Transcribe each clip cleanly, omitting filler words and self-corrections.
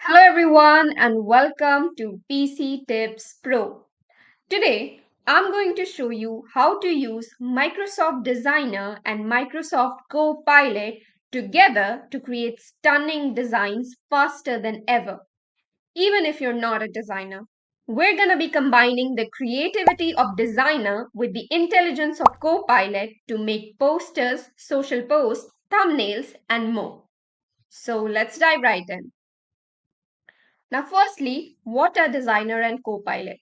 Hello everyone and welcome to PC Tips Pro. Today I'm going to show you how to use Microsoft Designer and Microsoft Copilot together to create stunning designs faster than ever, even if you're not a designer. We're going to be combining the creativity of designer with the intelligence of Copilot to make posters, social posts, thumbnails, and more. So let's dive right in. Now, firstly, what are Designer and Copilot?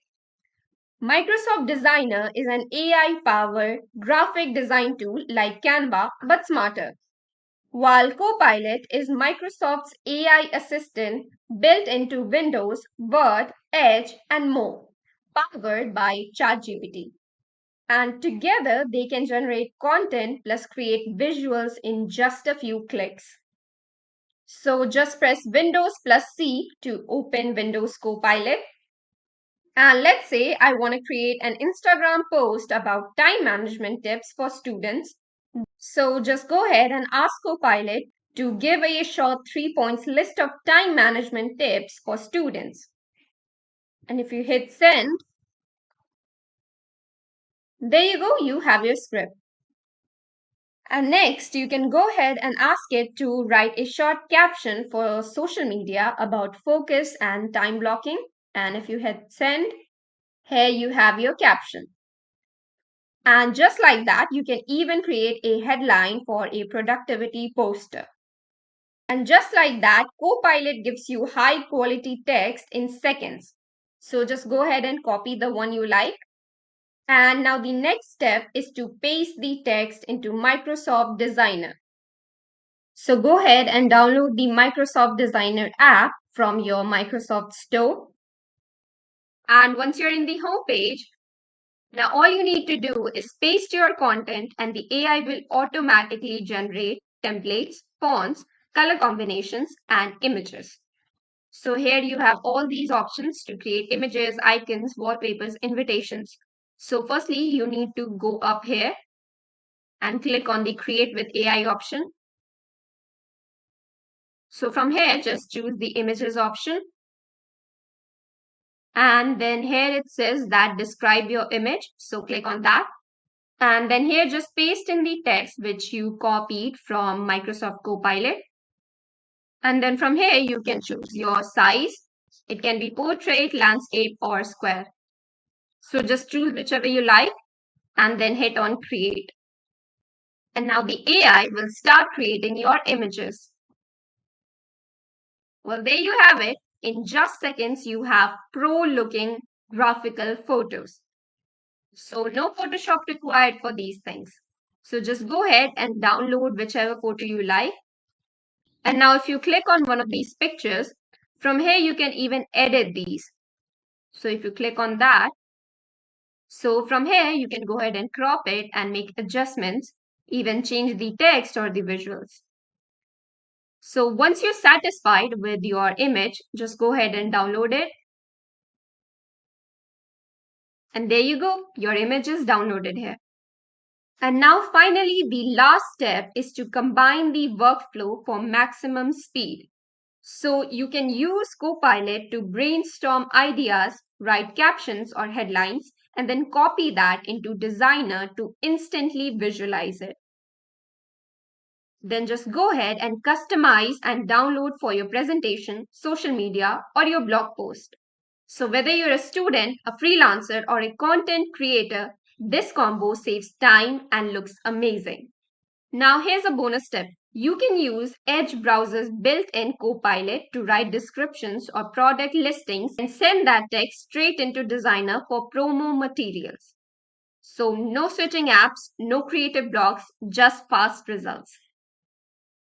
Microsoft Designer is an AI powered graphic design tool like Canva but smarter, while Copilot is Microsoft's AI assistant built into Windows, Word, Edge, and more, powered by ChatGPT. And together they can generate content plus create visuals in just a few clicks. So just press Windows plus C to open Windows Copilot. And let's say I want to create an Instagram post about time management tips for students. So just go ahead and ask Copilot to give a short 3 points list of time management tips for students. And if you hit send, there you go, you have your script. And next, you can go ahead and ask it to write a short caption for social media about focus and time blocking. And if you hit send, here you have your caption. And just like that, you can even create a headline for a productivity poster. And just like that, Copilot gives you high quality text in seconds. So just go ahead and copy the one you like. And now the next step is to paste the text into Microsoft Designer. So go ahead and download the Microsoft Designer app from your Microsoft Store. And once you're in the home page, now all you need to do is paste your content and the AI will automatically generate templates, fonts, color combinations, and images. So here you have all these options to create images, icons, wallpapers, invitations. So firstly, you need to go up here and click on the Create with AI option. So from here, just choose the images option. And then here it says that describe your image. So click on that. And then here just paste in the text which you copied from Microsoft Copilot. And then from here you can choose your size. It can be portrait, landscape, or square. So just choose whichever you like and then hit on create. And now the AI will start creating your images. Well, there you have it. In just seconds, you have pro looking graphical photos. So no Photoshop required for these things. So just go ahead and download whichever photo you like. And now if you click on one of these pictures, from here you can even edit these. So if you click on that, so from here you can go ahead and crop it and make adjustments, even change the text or the visuals. So once you're satisfied with your image, just go ahead and download it. And there you go, your image is downloaded here. And now finally, the last step is to combine the workflow for maximum speed. So you can use Copilot to brainstorm ideas, write captions or headlines, and then copy that into Designer to instantly visualize it. Then just go ahead and customize and download for your presentation, social media, or your blog post. So whether you're a student, a freelancer, or a content creator, this combo saves time and looks amazing. Now here's a bonus tip. You can use Edge browser's built-in Copilot to write descriptions or product listings and send that text straight into Designer for promo materials. So no switching apps, no creative blocks, just fast results.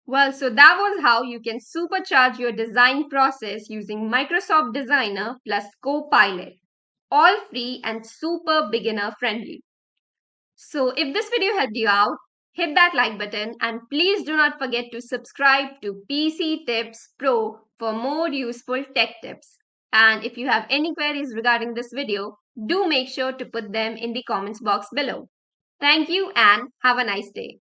Well, so that was how you can supercharge your design process using Microsoft Designer plus Copilot. All free and super beginner friendly. So if this video helped you out, hit that like button and please do not forget to subscribe to PC Tips Pro for more useful tech tips. And if you have any queries regarding this video, do make sure to put them in the comments box below. Thank you and have a nice day.